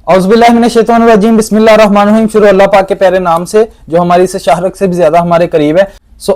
औज़ुबिल्लाहिमिनश्शैतानिर्रजीम बिस्मिल्लाहिर्रहमानिर्रहीम। शुरू अल्लाह पाक के प्यारे नाम से जो हमारी से शाहरक से भी ज्यादा हमारे करीब है।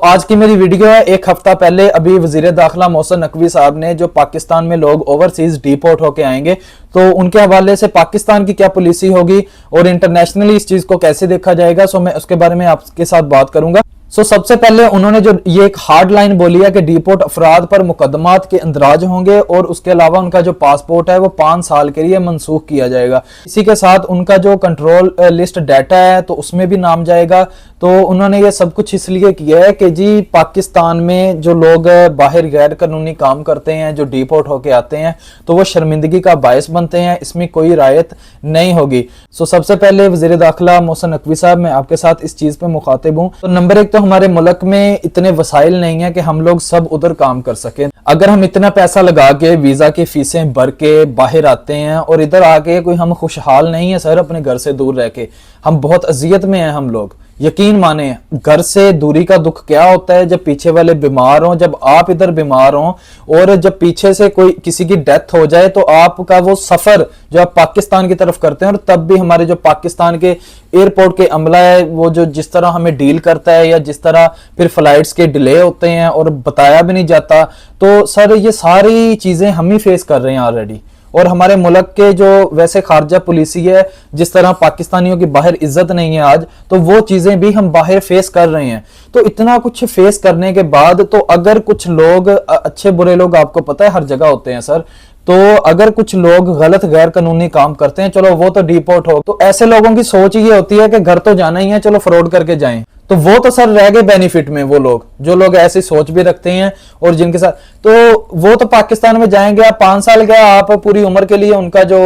आज की मेरी वीडियो है। एक हफ्ता पहले अभी वजीर दाखिला मोहसिन नकवी साहब ने जो पाकिस्तान में लोग ओवरसीज डिपोर्ट होके आएंगे तो उनके हवाले से पाकिस्तान की क्या पॉलिसी होगी और इंटरनेशनली इस चीज को कैसे देखा जाएगा, मैं उसके बारे में आपके साथ बात करूंगा। सबसे पहले उन्होंने जो ये एक हार्ड लाइन बोली है कि डिपोर्ट अफराद पर मुकदमात के अंदराज होंगे और उसके अलावा उनका जो पासपोर्ट है वो 5 साल के लिए मनसूख किया जाएगा। इसी के साथ उनका जो कंट्रोल लिस्ट डाटा है तो उसमें भी नाम जाएगा। तो उन्होंने ये सब कुछ इसलिए किया है कि जी पाकिस्तान में जो लोग बाहर गैर कानूनी काम करते हैं, जो डिपोर्ट होके आते हैं, तो वो शर्मिंदगी का बायस बनते हैं, इसमें कोई रायत नहीं होगी। सबसे पहले वज़ीर दाखिला मोहसिन नकवी साहब, मैं आपके साथ इस चीज पे मुखातिब हूँ। तो नंबर एक, तो हमारे मुल्क में इतने वसाइल नहीं है कि हम लोग सब उधर काम कर सकें। अगर हम इतना पैसा लगा के वीजा की फीसें भर के बाहर आते हैं और इधर आके कोई हम खुशहाल नहीं है सर, अपने घर से दूर रह के हम बहुत अजियत में हैं। हम लोग यकीन माने, घर से दूरी का दुख क्या होता है जब पीछे वाले बीमार हों, जब आप इधर बीमार हों और जब पीछे से कोई किसी की डेथ हो जाए तो आपका वो सफर जो आप पाकिस्तान की तरफ करते हैं, और तब भी हमारे जो पाकिस्तान के एयरपोर्ट के अमला है वो जो जिस तरह हमें डील करता है या जिस तरह फिर फ्लाइट्स के डिले होते हैं और बताया भी नहीं जाता, तो सर ये सारी चीजें हम ही फेस कर रहे हैं ऑलरेडी। और हमारे मुल्क के जो वैसे खारजा पॉलिसी है, जिस तरह पाकिस्तानियों की बाहर इज्जत नहीं है आज, तो वो चीजें भी हम बाहर फेस कर रहे हैं। तो इतना कुछ फेस करने के बाद तो अगर कुछ लोग, अच्छे बुरे लोग आपको पता है हर जगह होते हैं सर, तो अगर कुछ लोग गलत गैर कानूनी काम करते हैं, चलो वो तो डिपोर्ट हो, तो ऐसे लोगों की सोच ये होती है कि घर तो जाना ही है, चलो फ्रॉड करके जाएं। तो वो तो सर रह गए बेनिफिट में, वो लोग जो लोग ऐसी सोच भी रखते हैं और जिनके साथ, तो वो तो पाकिस्तान में जाएंगे। आप 5 साल गया, आप पूरी उम्र के लिए उनका जो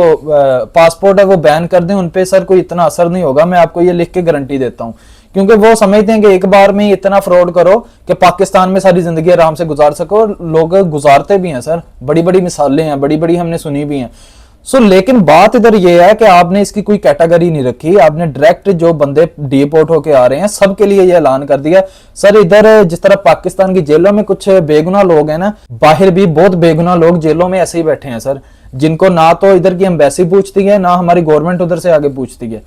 पासपोर्ट है वो बैन कर दें, उनपे सर कोई इतना असर नहीं होगा। मैं आपको ये लिख के गारंटी देता हूं, क्योंकि वो समझते हैं कि एक बार में ही इतना फ्रॉड करो कि पाकिस्तान में सारी जिंदगी आराम से गुजार सको। और लोग गुजारते भी हैं सर, बड़ी बड़ी मिसालें हैं, बड़ी बड़ी हमने सुनी भी हैं। लेकिन बात इधर ये है कि आपने इसकी कोई कैटेगरी नहीं रखी। आपने डायरेक्ट जो बंदे डिपोर्ट होके आ रहे हैं सबके लिए ये ऐलान कर दिया। सर इधर जिस तरह पाकिस्तान की जेलों में कुछ बेगुनाह लोग हैं ना, बाहर भी बहुत बेगुनाह लोग जेलों में ऐसे ही बैठे हैं सर, जिनको ना तो इधर की एम्बेसी पूछती है, ना हमारी गवर्नमेंट उधर से आगे पूछती है।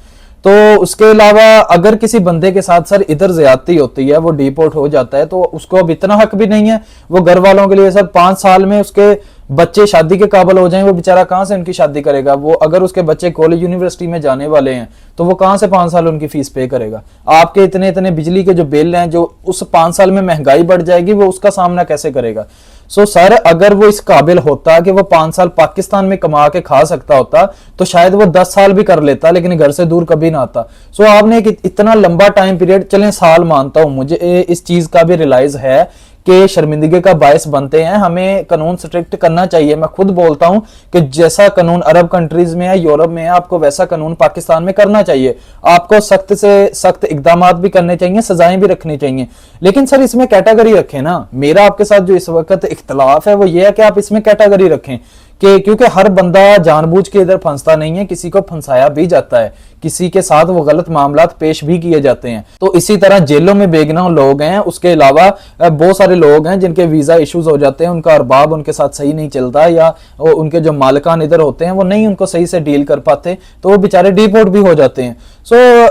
तो उसके अलावा अगर किसी बंदे के साथ सर इधर ज्यादती होती है, वो डिपोर्ट हो जाता है, तो उसको अब इतना हक भी नहीं है। वो घर वालों के लिए सर 5 साल में उसके बच्चे शादी के काबिल हो जाएं, वो बेचारा कहां से उनकी शादी करेगा। वो अगर उसके बच्चे कॉलेज यूनिवर्सिटी में जाने वाले हैं तो वो कहां से 5 साल उनकी फीस पे करेगा। आपके इतने इतने बिजली के जो बिल हैं, जो उस 5 साल में महंगाई बढ़ जाएगी, वो उसका सामना कैसे करेगा। सर अगर वो इस काबिल होता कि वो 5 साल पाकिस्तान में कमा के खा सकता होता तो शायद वो 10 साल भी कर लेता, लेकिन घर से दूर कभी ना आता। आपने एक इतना लंबा टाइम पीरियड, चलें साल मानता हूं, मुझे इस चीज का भी रियलाइज है कि शर्मिंदगी का बायस बनते हैं। हमें कानून स्ट्रिक्ट करना चाहिए। मैं खुद बोलता हूं कि जैसा कानून अरब कंट्रीज में है, यूरोप में है, आपको वैसा कानून पाकिस्तान में करना चाहिए। आपको सख्त से सख्त इकदाम भी करने चाहिए, सजाएं भी रखनी चाहिए। लेकिन सर इसमें कैटेगरी रखें ना। मेरा आपके साथ जो इस वक्त इख्तलाफ है वो ये है कि आप इसमें कैटेगरी रखें कि क्योंकि हर बंदा जानबूझ के इधर फंसता नहीं है, किसी को फंसाया भी जाता है, किसी के साथ वो गलत मामलात पेश भी किए जाते हैं। तो इसी तरह जेलों में बेगुनाह लोग हैं, उसके अलावा बहुत सारे लोग हैं जिनके वीजा इश्यूज हो जाते हैं, उनका अरबाब उनके साथ सही नहीं चलता, या उनके जो मालिकान इधर होते हैं वो नहीं उनको सही से डील कर पाते, तो वो बेचारे डिपोर्ट भी हो जाते हैं।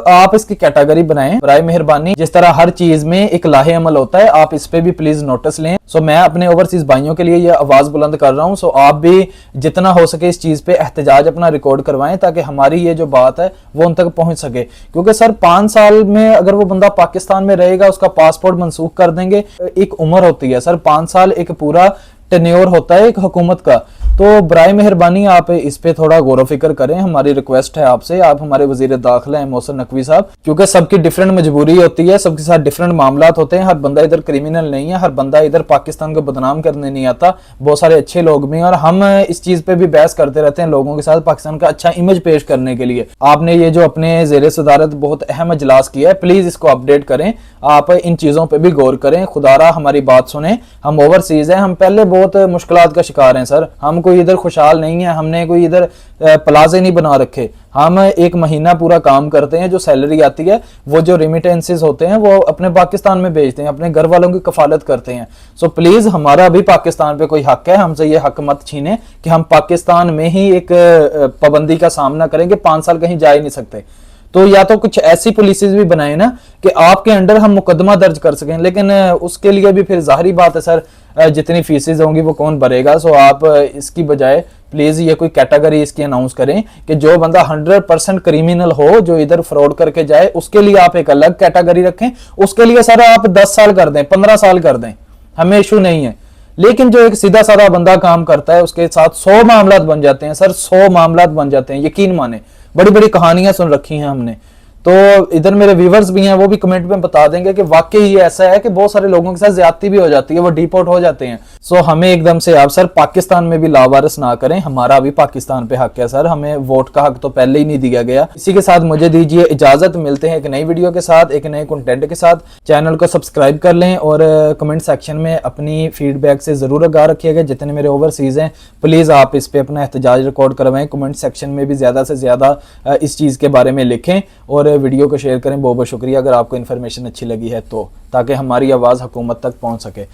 आप इसकी कैटेगरी बनाएं बराए मेहरबानी। जिस तरह हर चीज में एक लाहे अमल होता है, आप इस पे भी प्लीज नोटिस लें। मैं अपने ओवरसीज भाइयों के लिए यह आवाज बुलंद कर रहा हूं। आप भी जितना हो सके इस चीज पे एहतजाज अपना रिकॉर्ड करवाएं, ताकि हमारी ये जो बात है वो उन तक पहुंच सके। क्योंकि सर 5 साल में अगर वो बंदा पाकिस्तान में रहेगा, उसका पासपोर्ट मनसूख कर देंगे। एक उम्र होती है सर, 5 साल एक पूरा टेन्योर होता है एक हुकूमत का। तो बराए मेहरबानी आप इस पे थोड़ा गौर फिक्र करें। हमारी रिक्वेस्ट है आपसे, आप हमारे वजीर दाखिला हैं मोहसिन नकवी साहब, क्योंकि सबकी डिफरेंट मजबूरी होती है, सबके साथ डिफरेंट मामलात होते हैं। हर बंदा इधर क्रिमिनल नहीं है, हर बंदा इधर पाकिस्तान को बदनाम करने नहीं आता। बहुत सारे अच्छे लोग भी हैं और हम इस चीज पे भी बहस करते रहते हैं लोगों के साथ, पाकिस्तान का अच्छा इमेज पेश करने के लिए। आपने ये जो अपने जेर सदारत बहुत अहम इजलास किया है, प्लीज इसको अपडेट करें। आप इन चीजों पर भी गौर करें, खुदारा हमारी बात सुने। हम ओवरसीज हैं, हम पहले बहुत मुश्किलात का शिकार हैं सर। हम कोई इधर खुशहाल नहीं है, हमने कोई इधर प्लाजे नहीं बना रखे, हम एक महीना पूरा काम करते हैं, जो सैलरी आती है वो जो रेमिटेंसेस होते हैं वो अपने पाकिस्तान में भेजते हैं, अपने घर वालों की कफालत करते हैं। सो प्लीज हमारा भी पाकिस्तान पे कोई हक है, हमसे ये हक मत छीने कि हम पाकिस्तान में ही एक पाबंदी का सामना करें कि 5 साल कहीं जा ही नहीं सकते। तो या तो कुछ ऐसी पॉलिसीज भी बनाए ना कि आपके अंडर हम मुकदमा दर्ज कर सकें, लेकिन उसके लिए भी फिर जाहिर बात है सर, जितनी फीसेज होंगी वो कौन भरेगा। सो आप इसकी बजाय प्लीज ये कोई कैटेगरी इसकी अनाउंस करें कि जो बंदा 100% क्रिमिनल हो, जो इधर फ्रॉड करके जाए, उसके लिए आप एक अलग कैटेगरी रखें। उसके लिए सर आप 10 साल कर दें, 15 साल कर दें, हमें इशू नहीं है। लेकिन जो एक सीधा साधा बंदा काम करता है उसके साथ 100 मामलात बन जाते हैं सर, 100 मामलात बन जाते हैं, यकीन माने। बड़ी बड़ी कहानियां सुन रखी हैं हमने। तो इधर मेरे व्यूवर्स भी हैं, वो भी कमेंट में बता देंगे कि वाकई ये ऐसा है कि बहुत सारे लोगों के साथ ज्यादती भी हो जाती है, वो डिपोर्ट हो जाते हैं। सो हमें एकदम से आप सर पाकिस्तान में भी लावारिस ना करें, हमारा भी पाकिस्तान पे हक है सर, हमें वोट का हक तो पहले ही नहीं दिया गया। इसी के साथ मुझे दीजिए इजाजत, मिलते हैं एक नई वीडियो के साथ, एक नए कंटेंट के साथ। चैनल को सब्सक्राइब कर लें और कमेंट सेक्शन में अपनी फीडबैक से जरूर आगाह रखिएगा। जितने मेरे ओवरसीज हैं प्लीज आप इस पे अपना एहतजाज रिकॉर्ड करवाएं, कमेंट सेक्शन में भी ज्यादा से ज्यादा इस चीज के बारे में लिखें और वीडियो को शेयर करें। बहुत बहुत शुक्रिया अगर आपको इन्फॉर्मेशन अच्छी लगी है तो, ताकि हमारी आवाज़ हुकूमत तक पहुंच सके।